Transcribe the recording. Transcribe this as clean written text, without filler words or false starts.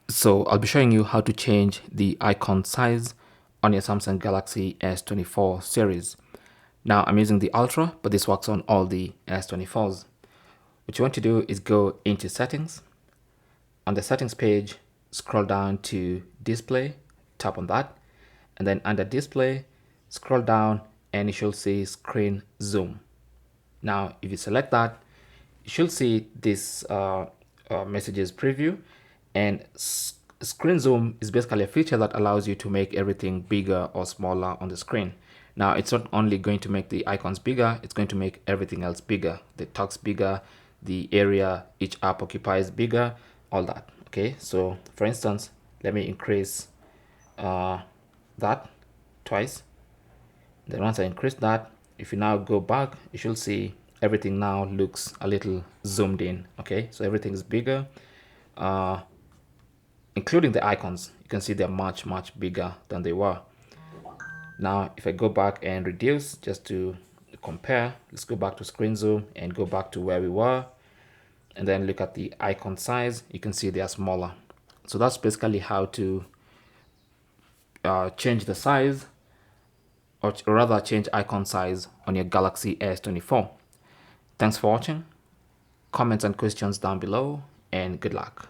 So I'll be showing you how to change the icon size on your Samsung Galaxy S24 series. Now I'm using the Ultra, but this works on all the S24s. What you want to do is go into settings. On the settings page, scroll down to display, tap on that, and then under display, scroll down and you should see screen zoom. Now, if you select that, you should see this messages preview, and screen zoom is basically a feature that allows you to make everything bigger or smaller on the screen. Now, it's not only going to make the icons bigger, it's going to make everything else bigger. The text bigger, the area each app occupies bigger, all that. Okay, so for instance, let me increase that twice. Then once I increase that, if you now go back, you should see everything now looks a little zoomed in. Okay, so everything is bigger, including the icons. You can see they're much bigger than they were. Now, if I go back and reduce just to compare, let's go back to screen zoom and go back to where we were, and then look at the icon size. You can see they are smaller. So that's basically how to change the size, or rather change icon size on your Galaxy S24. Thanks for watching. Comments and questions down below, and good luck.